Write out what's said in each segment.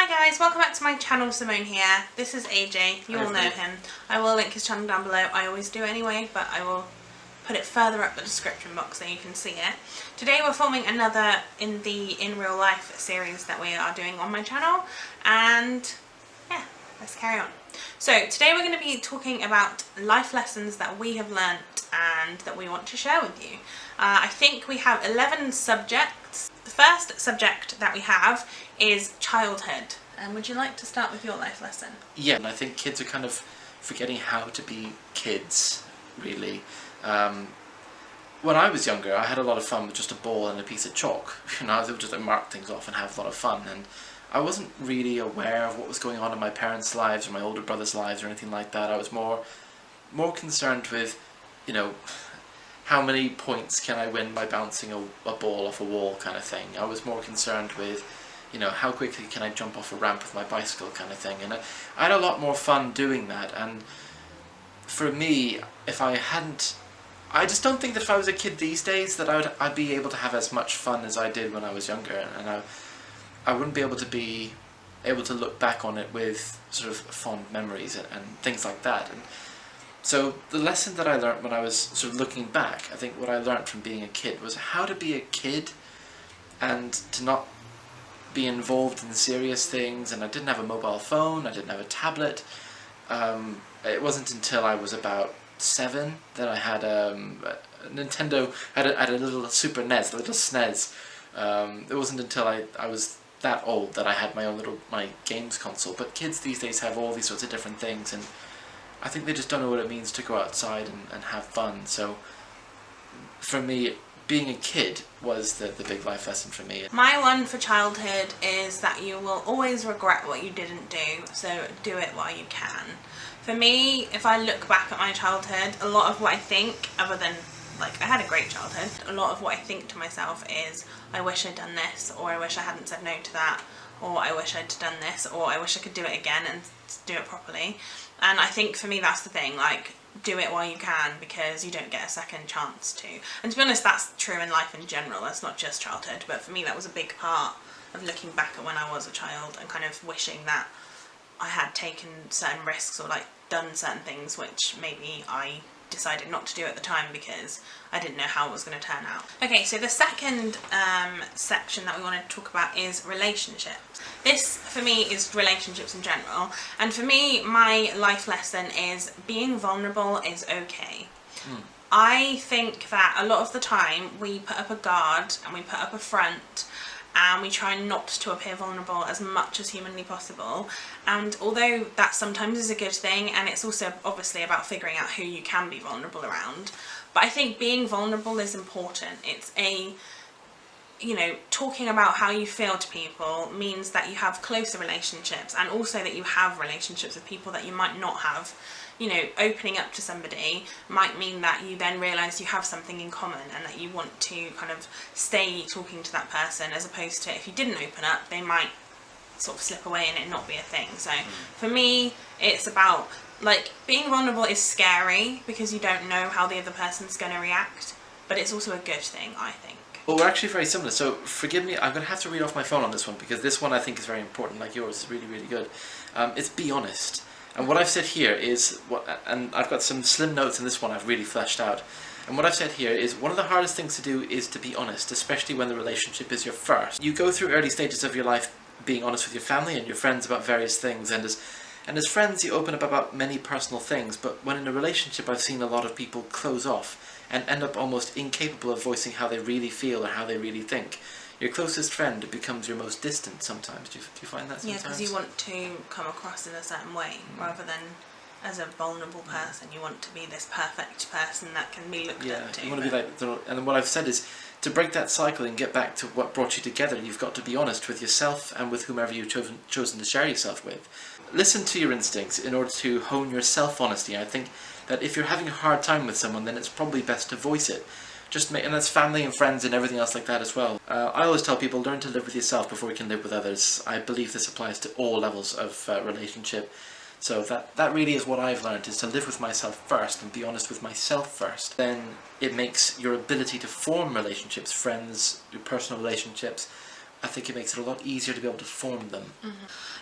Hi guys, welcome back to my channel. Simone here. This is AJ, you all know him. I will link his channel down below, I always do anyway, but I will put it further up the description box so you can see it. Today we're filming another in real life series that we are doing on my channel, and yeah, let's carry on. So today we're going to be talking about life lessons that we have learnt and that we want to share with you. I think we have 11 subjects. The first subject that we have is childhood. And would you like to start with your life lesson? Yeah, and I think kids are kind of forgetting how to be kids, really. When I was younger, I had a lot of fun with just a ball and a piece of chalk. You know, I was able to just mark things off and have a lot of fun. And I wasn't really aware of what was going on in my parents' lives or my older brother's lives or anything like that. I was more concerned with, you know, how many points can I win by bouncing a ball off a wall kind of thing. I was more concerned with, you know, how quickly can I jump off a ramp with my bicycle kind of thing. And I had a lot more fun doing that. And for me, if I hadn't, I just don't think that if I was a kid these days that I'd be able to have as much fun as I did when I was younger. And I wouldn't be able to look back on it with sort of fond memories and things like that. And so the lesson that I learned when I was sort of looking back, I think what I learned from being a kid was how to be a kid and to not be involved in serious things. And I didn't have a mobile phone, I didn't have a tablet. It wasn't until I was about 7 that I had a Nintendo, I had a little Super NES, a little SNES. It wasn't until I was that old that I had my games console. But kids these days have all these sorts of different things, and I think they just don't know what it means to go outside and have fun. So for me, being a kid was the big life lesson for me. My one for childhood is that you will always regret what you didn't do, so do it while you can. For me, if I look back at my childhood, a lot of what I think, other than, like, I had a great childhood, a lot of what I think to myself is, I wish I'd done this, or I wish I hadn't said no to that, or I wish I'd done this, or I wish I could do it again and do it properly. And I think for me that's the thing, like, do it while you can, because you don't get a second chance to. And to be honest, that's true in life in general, that's not just childhood, but for me that was a big part of looking back at when I was a child and kind of wishing that I had taken certain risks or like done certain things which maybe I decided not to do at the time because I didn't know how it was going to turn out. Okay, so the second section that we want to talk about is relationships. This for me is relationships in general, and for me my life lesson is being vulnerable is okay. I think that a lot of the time we put up a guard and we put up a front and we try not to appear vulnerable as much as humanly possible. And although that sometimes is a good thing, and it's also obviously about figuring out who you can be vulnerable around, but I think being vulnerable is important. It's you know, talking about how you feel to people means that you have closer relationships, and also that you have relationships with people that you might not have. You know, opening up to somebody might mean that you then realise you have something in common and that you want to kind of stay talking to that person, as opposed to if you didn't open up, they might sort of slip away and it not be a thing. So for me, it's about, like, being vulnerable is scary because you don't know how the other person's going to react, but it's also a good thing, I think. Well, we're actually very similar, so forgive me, I'm going to have to read off my phone on this one, because this one I think is very important, like yours is really, really good. It's be honest. And what I've said here is, and I've got some slim notes in this one I've really fleshed out, and what I've said here is one of the hardest things to do is to be honest, especially when the relationship is your first. You go through early stages of your life being honest with your family and your friends about various things, and as friends you open up about many personal things, but when in a relationship I've seen a lot of people close off and end up almost incapable of voicing how they really feel or how they really think. Your closest friend becomes your most distant sometimes. Do you find that sometimes? Yeah, because you want to come across in a certain way, rather than as a vulnerable person. You want to be this perfect person that can be looked up to. You want to be like, and what I've said is, to break that cycle and get back to what brought you together, you've got to be honest with yourself and with whomever you've chosen to share yourself with. Listen to your instincts in order to hone your self-honesty. I think that if you're having a hard time with someone, then it's probably best to voice it. And that's family and friends and everything else like that as well. I always tell people, learn to live with yourself before you can live with others. I believe this applies to all levels of relationship. So that really is what I've learned, is to live with myself first and be honest with myself first. Then it makes your ability to form relationships, friends, your personal relationships, I think it makes it a lot easier to be able to form them.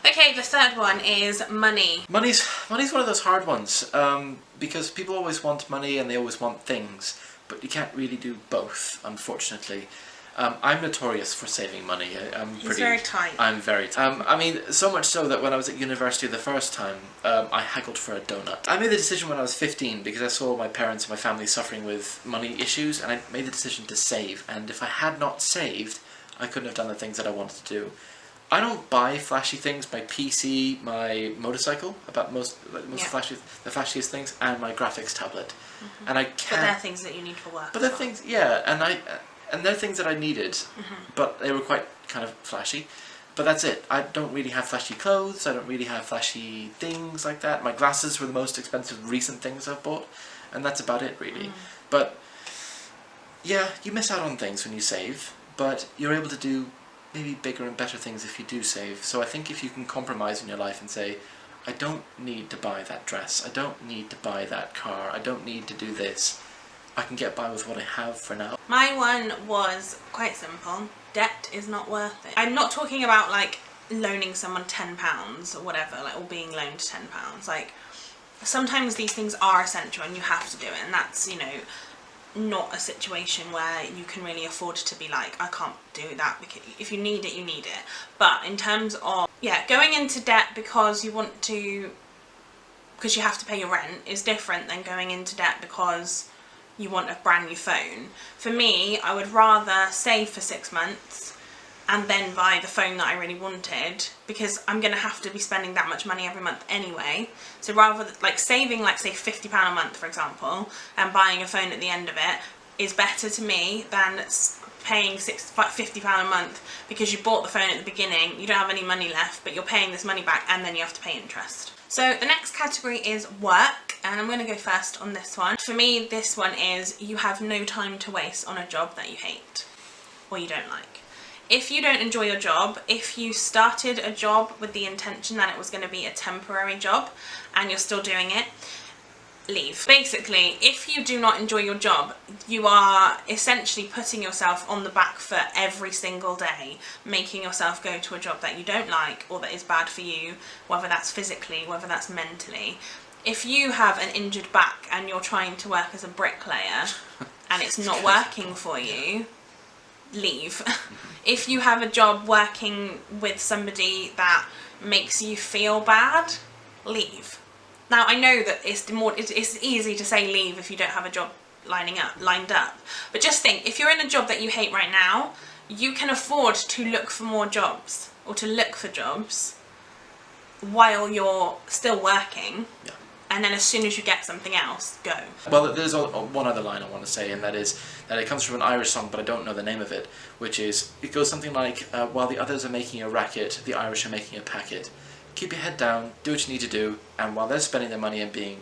Okay, the third one is money. Money's one of those hard ones, because people always want money and they always want things, but you can't really do both, unfortunately. I'm notorious for saving money. He's very tight. I'm very tight. I mean, so much so that when I was at university the first time, I haggled for a donut. I made the decision when I was 15 because I saw my parents and my family suffering with money issues, and I made the decision to save. And if I had not saved, I couldn't have done the things that I wanted to do. I don't buy flashy things. My PC, my motorcycle, about the flashiest things, and my graphics tablet. And I can't. But they're things that you need for work. But they're things, yeah, and they're things that I needed, but they were quite kind of flashy. But that's it. I don't really have flashy clothes. I don't really have flashy things like that. My glasses were the most expensive recent things I've bought, and that's about it really. But yeah, you miss out on things when you save, but you're able to do maybe bigger and better things if you do save. So I think if you can compromise in your life and say, I don't need to buy that dress, I don't need to buy that car, I don't need to do this, I can get by with what I have for now. My one was quite simple. Debt is not worth it. I'm not talking about like loaning someone £10 or whatever, like, or being loaned £10. Like, sometimes these things are essential and you have to do it, and that's, you know, not a situation where you can really afford to be like, I can't do that, because if you need it, you need it. But in terms of, yeah, going into debt because you want to, because you have to pay your rent is different than going into debt because you want a brand new phone. For me, I would rather save for 6 months and then buy the phone that I really wanted, because I'm going to have to be spending that much money every month anyway. So rather than, like, saving, like, say £50 a month, for example, and buying a phone at the end of it is better to me than paying £50 a month because you bought the phone at the beginning, you don't have any money left, but you're paying this money back and then you have to pay interest. So the next category is work, and I'm going to go first on this one. For me, this one is you have no time to waste on a job that you hate or you don't like. If you don't enjoy your job, if you started a job with the intention that it was going to be a temporary job and you're still doing it, leave. Basically, if you do not enjoy your job, you are essentially putting yourself on the back foot every single day, making yourself go to a job that you don't like or that is bad for you, whether that's physically, whether that's mentally. If you have an injured back and you're trying to work as a bricklayer and it's not working for you, leave. If you have a job working with somebody that makes you feel bad, leave. Now, I know that it's easy to say leave if you don't have a job lined up, but just think, if you're in a job that you hate right now, you can afford to look for more jobs, or to look for jobs while you're still working. Yeah. And then as soon as you get something else, go. Well, there's one other line I want to say, and that is that it comes from an Irish song, but I don't know the name of it, which is, it goes something like, while the others are making a racket, the Irish are making a packet. Keep your head down, do what you need to do, and while they're spending their money and being,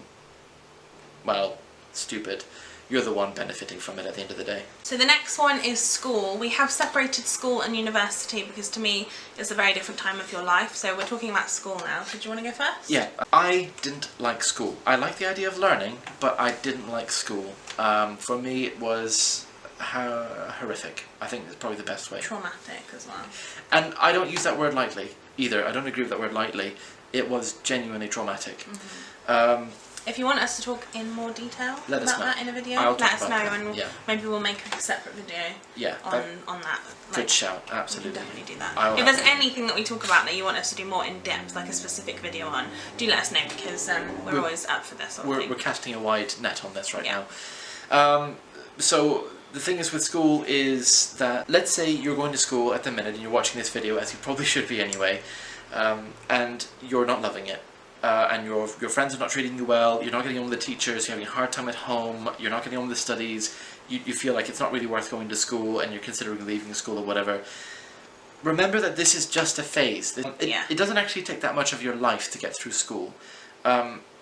well, stupid, you're the one benefiting from it at the end of the day. So the next one is school. We have separated school and university because to me it's a very different time of your life. So we're talking about school now. So do you want to go first? Yeah, I didn't like school. I like the idea of learning, but I didn't like school. For me it was horrific. I think it's probably the best way. Traumatic as well. And I don't use that word lightly either. I don't agree with that word lightly. It was genuinely traumatic. If you want us to talk in more detail about that in a video, let us know, and maybe we'll make a separate video on that. Good shout, absolutely. We can definitely do that. If there's anything that we talk about that you want us to do more in depth, like a specific video on, do let us know, because we're always up for this sort of thing. We're casting a wide net on this right now. So the thing is with school is that, let's say you're going to school at the minute and you're watching this video, as you probably should be anyway, and you're not loving it. And your friends are not treating you well, you're not getting on with the teachers, you're having a hard time at home, you're not getting on with the studies, you feel like it's not really worth going to school and you're considering leaving school or whatever. Remember that this is just a phase. It doesn't actually take that much of your life to get through school.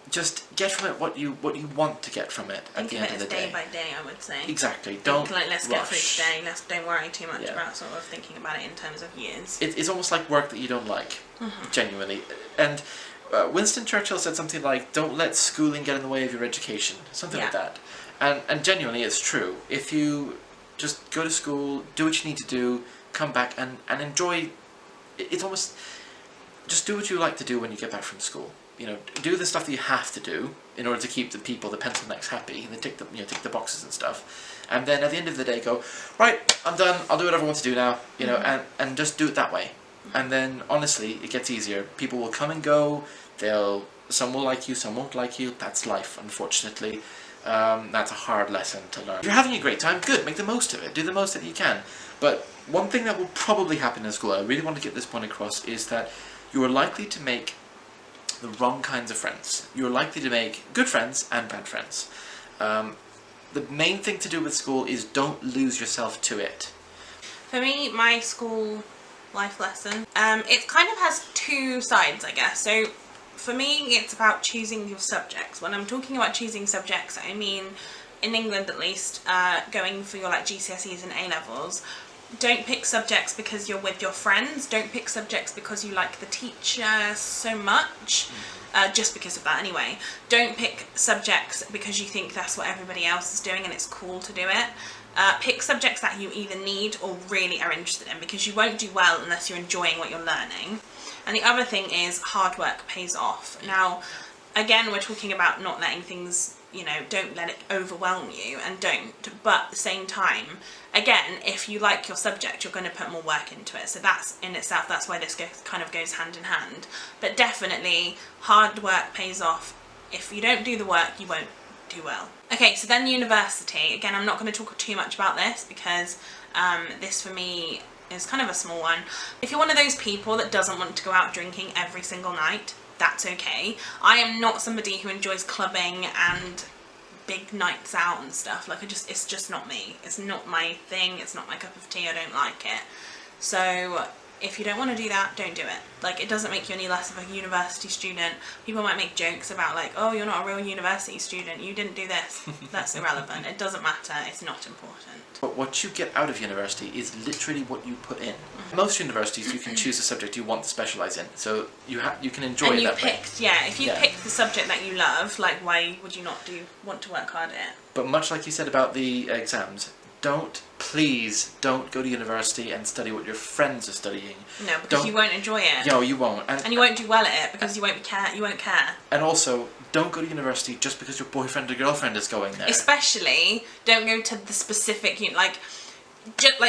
Just get from it what you want to get from it at the end of the day. Day by day, I would say. Exactly. Don't let's get rush. through today. Don't worry too much about sort of thinking about it in terms of years. It's almost like work that you don't like, genuinely. And Winston Churchill said something like, "Don't let schooling get in the way of your education," something like that. And genuinely, it's true. If you just go to school, do what you need to do, come back and enjoy. It's almost, just do what you like to do when you get back from school. You know, do the stuff that you have to do in order to keep the people, the pencil necks, happy, and they tick the boxes and stuff. And then at the end of the day, go, right, I'm done. I'll do whatever I want to do now. You know, and just do it that way. And then honestly, it gets easier. People will come and go. Some will like you, some won't like you. That's life, unfortunately. That's a hard lesson to learn. If you're having a great time, good. Make the most of it. Do the most that you can. But one thing that will probably happen in school, I really want to get this point across, is that you are likely to make the wrong kinds of friends. You're likely to make good friends and bad friends. The main thing to do with school is don't lose yourself to it. For me, my school life lesson, it kind of has two sides, I guess. So for me, it's about choosing your subjects. When I'm talking about choosing subjects, I mean, in England at least, going for your like GCSEs and A-levels, don't pick subjects because you're with your friends. Don't pick subjects because you like the teacher so much, just because of that anyway. Don't pick subjects because you think that's what everybody else is doing and it's cool to do it. Pick subjects that you either need or really are interested in, because you won't do well unless you're enjoying what you're learning. And the other thing is hard work pays off. Now, again, we're talking about not letting things, you know, don't let it overwhelm you, and don't. But at the same time, again, if you like your subject, you're going to put more work into it. So that's in itself, that's why this kind of goes hand in hand. But definitely, hard work pays off. If you don't do the work, you won't do well. Okay, so then university. Again, I'm not going to talk too much about this because this for me is kind of a small one. If you're one of those people that doesn't want to go out drinking every single night, that's okay. I am not somebody who enjoys clubbing and big nights out and stuff. Like, it's just not me. It's not my thing. It's not my cup of tea. I don't like it. So if you don't want to do that, don't do it. Like, it doesn't make you any less of a university student. People might make jokes about like, oh, you're not a real university student, you didn't do this. That's irrelevant. It doesn't matter. It's not important. But what you get out of university is literally what you put in. Most universities, you can choose a subject you want to specialise in, so you can enjoy it that way. Yeah, if you picked the subject that you love, like, why would you not want to work hard at it? But much like you said about the exams, please don't go to university and study what your friends are studying. No, because you won't enjoy it. No, you won't. And you won't do well at it because you won't care. And also, don't go to university just because your boyfriend or girlfriend is going there. Especially, don't go to the specific, like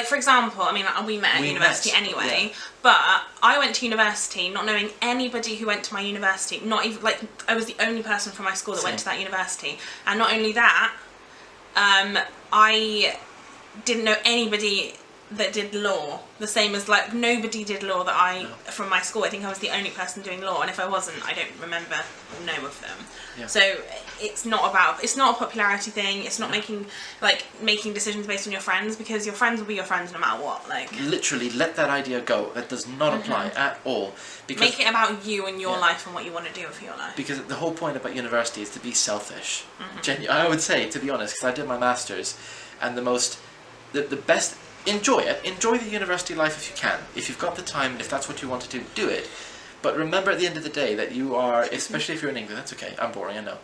for example, I mean, we met at university anyway, but I went to university not knowing anybody who went to my university, not even, like, I was the only person from my school that went to that university. And not only that, I didn't know anybody that did law, the same as, like, nobody did law from my school. I think I was the only person doing law, and if I wasn't, I don't remember no of them. Yeah. So it's not a popularity thing. It's not making decisions based on your friends, because your friends will be your friends no matter what. Like, literally, let that idea go. That does not apply at all. Because make it about you and your life and what you want to do with your life. Because the whole point about university is to be selfish. I would say, to be honest, because I did my masters, and the best. Enjoy it. Enjoy the university life if you can. If you've got the time, and if that's what you want to do, do it. But remember at the end of the day that you are, especially if you're in England, that's okay, I'm boring, I know.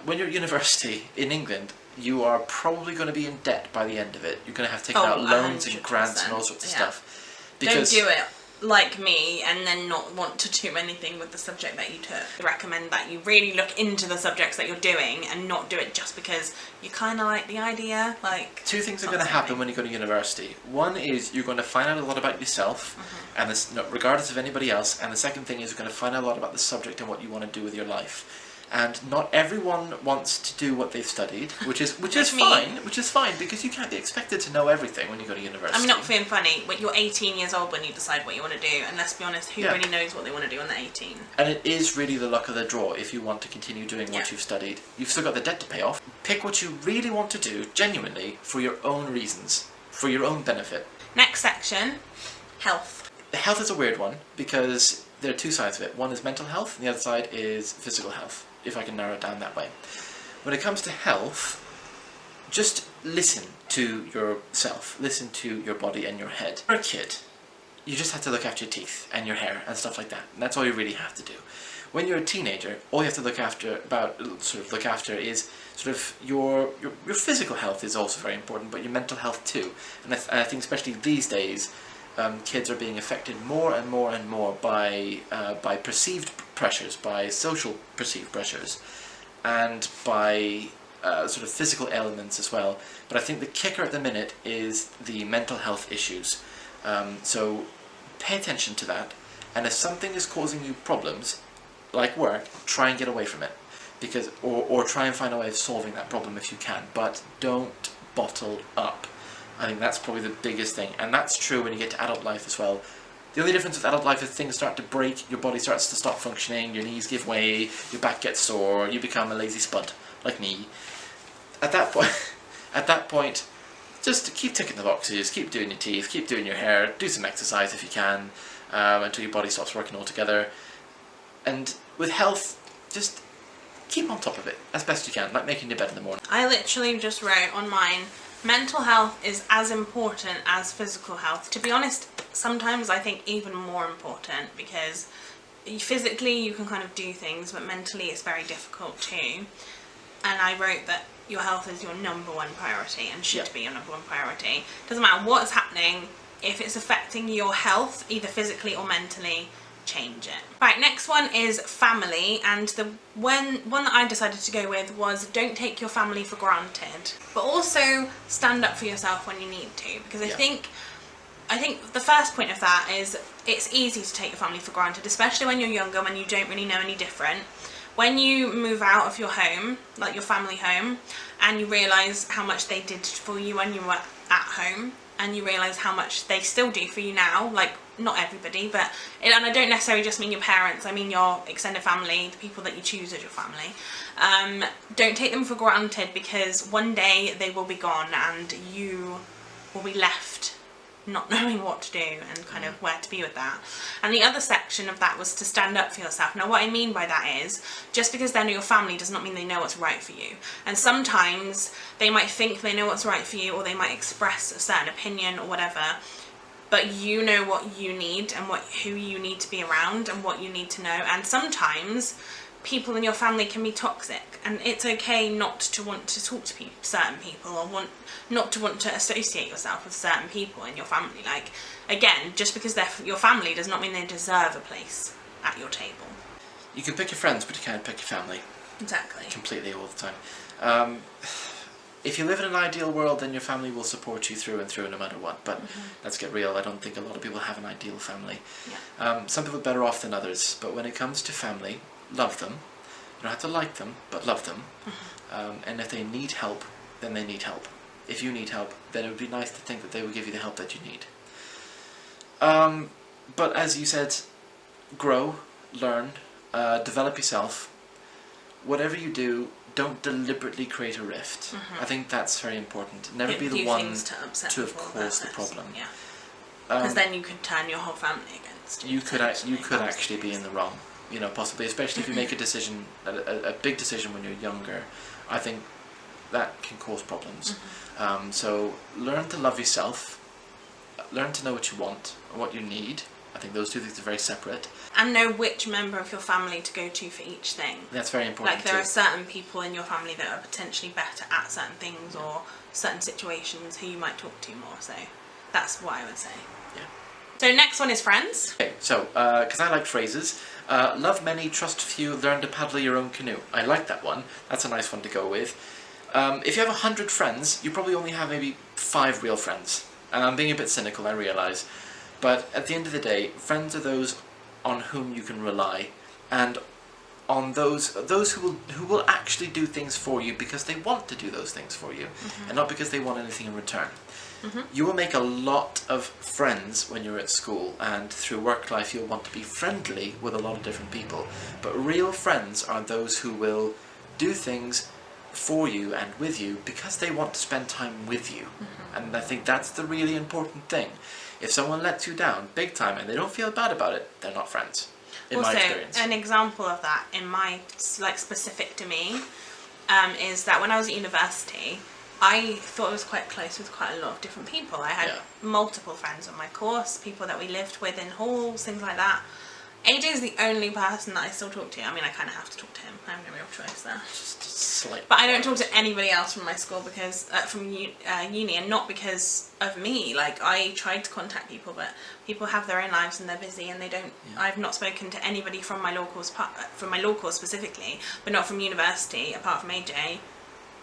When you're at university in England, you are probably going to be in debt by the end of it. You're going to have to take out loans and grants and all sorts of stuff. Because don't do it like me and then not want to do anything with the subject that you took. I recommend that you really look into the subjects that you're doing and not do it just because you kind of like the idea. Like, two things are going to happen when you go to university. One is you're going to find out a lot about yourself, and this, regardless of anybody else. And the second thing is you're going to find out a lot about the subject and what you want to do with your life. And not everyone wants to do what they've studied, which is fine, because you can't be expected to know everything when you go to university. I'm not being funny, but you're 18 years old when you decide what you want to do, and let's be honest, who really knows what they want to do when they're 18? And it is really the luck of the draw if you want to continue doing what you've studied. You've still got the debt to pay off. Pick what you really want to do, genuinely, for your own reasons, for your own benefit. Next section, health. Health is a weird one, because there are two sides of it. One is mental health, and the other side is physical health, if I can narrow it down that way. When it comes to health, just listen to yourself, listen to your body and your head. When you're a kid, you just have to look after your teeth and your hair and stuff like that, and that's all you really have to do. When you're a teenager, all you have to look after is sort of your physical health is also very important, but your mental health too. And I think especially these days, kids are being affected more and more and more by perceived pressures, by social perceived pressures, and by sort of physical elements as well. But I think the kicker at the minute is the mental health issues. So pay attention to that, and if something is causing you problems, like work, try and get away from it, because or try and find a way of solving that problem if you can, but don't bottle up. I think that's probably the biggest thing, and that's true when you get to adult life as well. The only difference with adult life is things start to break, your body starts to stop functioning, your knees give way, your back gets sore, you become a lazy spud, like me. At that point, just keep ticking the boxes, keep doing your teeth, keep doing your hair, do some exercise if you can, until your body stops working altogether. And with health, just keep on top of it as best you can, like making your bed in the morning. I literally just wrote on mine, mental health is as important as physical health. To be honest, sometimes I think even more important, because physically you can kind of do things, but mentally it's very difficult too. And I wrote that your health is your #1 priority and should be your #1 priority. Doesn't matter what's happening, if it's affecting your health, either physically or mentally, change it. Right, next one is family, and the one that I decided to go with was don't take your family for granted, but also stand up for yourself when you need to, because I think the first point of that is it's easy to take your family for granted, especially when you're younger, when you don't really know any different. When you move out of your home, like your family home, and you realise how much they did for you when you were at home, and you realise how much they still do for you now, like not everybody, but, and I don't necessarily just mean your parents, I mean your extended family, the people that you choose as your family. Don't take them for granted, because one day they will be gone and you will be left not knowing what to do and kind of where to be with that. And the other section of that was to stand up for yourself. Now what I mean by that is, just because they're your family does not mean they know what's right for you. And sometimes they might think they know what's right for you, or they might express a certain opinion or whatever, but you know what you need and who you need to be around and what you need to know. And sometimes people in your family can be toxic, and it's okay not to want to talk to certain people, or not to want to associate yourself with certain people in your family. Like, again, just because they're your family does not mean they deserve a place at your table. You can pick your friends, but you can't pick your family. Exactly. Completely, all the time. If you live in an ideal world, then your family will support you through and through no matter what, but let's get real, I don't think a lot of people have an ideal family. Some people are better off than others, but when it comes to family, love them. You don't have to like them, but love them. And if they need help, then they need help. If you need help, then it would be nice to think that they will give you the help that you need. But as you said, grow, learn, develop yourself. Whatever you do, don't deliberately create a rift. I think that's very important. Never be the one to have caused the problem. Because then you could turn your whole family against you. You could actually be in the wrong. You know, possibly, especially if you make a decision, a big decision when you're younger. I think that can cause problems. So learn to love yourself, learn to know what you want and what you need. I think those two things are very separate. And know which member of your family to go to for each thing. That's very important. Like, there are certain people in your family that are potentially better at certain things or certain situations who you might talk to more, so that's what I would say. So next one is friends. Okay, so, because I like phrases, love many, trust few, learn to paddle your own canoe. I like that one. That's a nice one to go with. If you have 100 friends, you probably only have maybe 5 real friends. And I'm being a bit cynical, I realise. But at the end of the day, friends are those on whom you can rely, and on those who will actually do things for you because they want to do those things for you, and not because they want anything in return. You will make a lot of friends when you're at school, and through work life you'll want to be friendly with a lot of different people. But real friends are those who will do things for you and with you because they want to spend time with you. And I think that's the really important thing. If someone lets you down big time and they don't feel bad about it, they're not friends, in my experience. An example of that, in my, like, specific to me, is that when I was at university, I thought I was quite close with quite a lot of different people. I had multiple friends on my course, people that we lived with in halls, things like that. AJ is the only person that I still talk to. I mean, I kind of have to talk to him. I have no real choice there. Just slightly. But I don't talk to anybody else from my school because from uni, and not because of me. Like, I tried to contact people, but people have their own lives and they're busy, and they don't. Yeah. I've not spoken to anybody from my law course, specifically, but not from university, apart from AJ,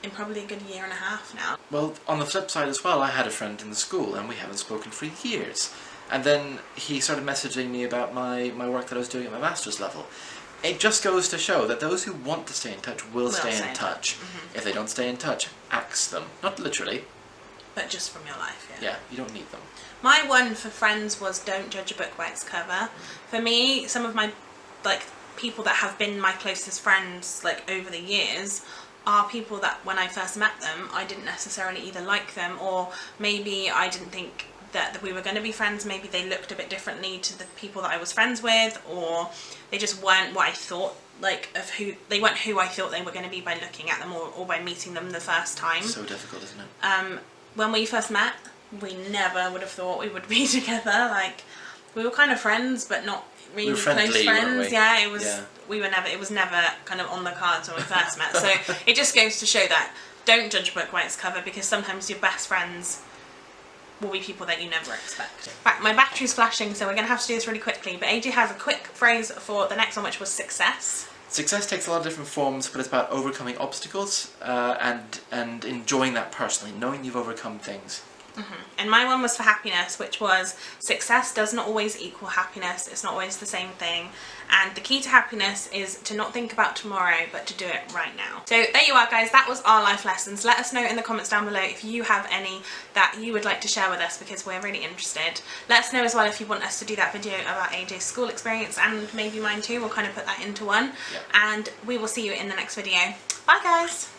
in probably a good year and a half now. Well, on the flip side as well, I had a friend in the school and we haven't spoken for years. And then he started messaging me about my work that I was doing at my master's level. It just goes to show that those who want to stay in touch will stay in touch. Mm-hmm. If they don't stay in touch, axe them. Not literally. But just from your life, yeah. Yeah, you don't need them. My one for friends was don't judge a book by its cover. For me, some of my, like, people that have been my closest friends, like, over the years, are people that when I first met them, I didn't necessarily either like them, or maybe I didn't think that we were going to be friends. Maybe they looked a bit differently to the people that I was friends with, or they just weren't what I thought, like, they weren't who I thought they were going to be by looking at them or by meeting them the first time. So difficult, isn't it? When we first met, we never would have thought we would be together. Like, we were kind of friends, but not really close friends. Weren't we? Yeah, it was. Yeah. It was never kind of on the cards when we first met. So it just goes to show that don't judge a book by its cover, because sometimes your best friends will be people that you never expect. Right, my battery's flashing, so we're going to have to do this really quickly, but AJ has a quick phrase for the next one, which was success. Success takes a lot of different forms, but it's about overcoming obstacles and enjoying that personally, knowing you've overcome things. Mm-hmm. And my one was for happiness, which was success does not always equal happiness. It's not always the same thing. And the key to happiness is to not think about tomorrow, but to do it right now. So there you are, guys. That was our life lessons. Let us know in the comments down below if you have any that you would like to share with us, because we're really interested. Let us know as well if you want us to do that video about AJ's school experience, and maybe mine too. We'll kind of put that into one. Yep. And we will see you in the next video. Bye, guys.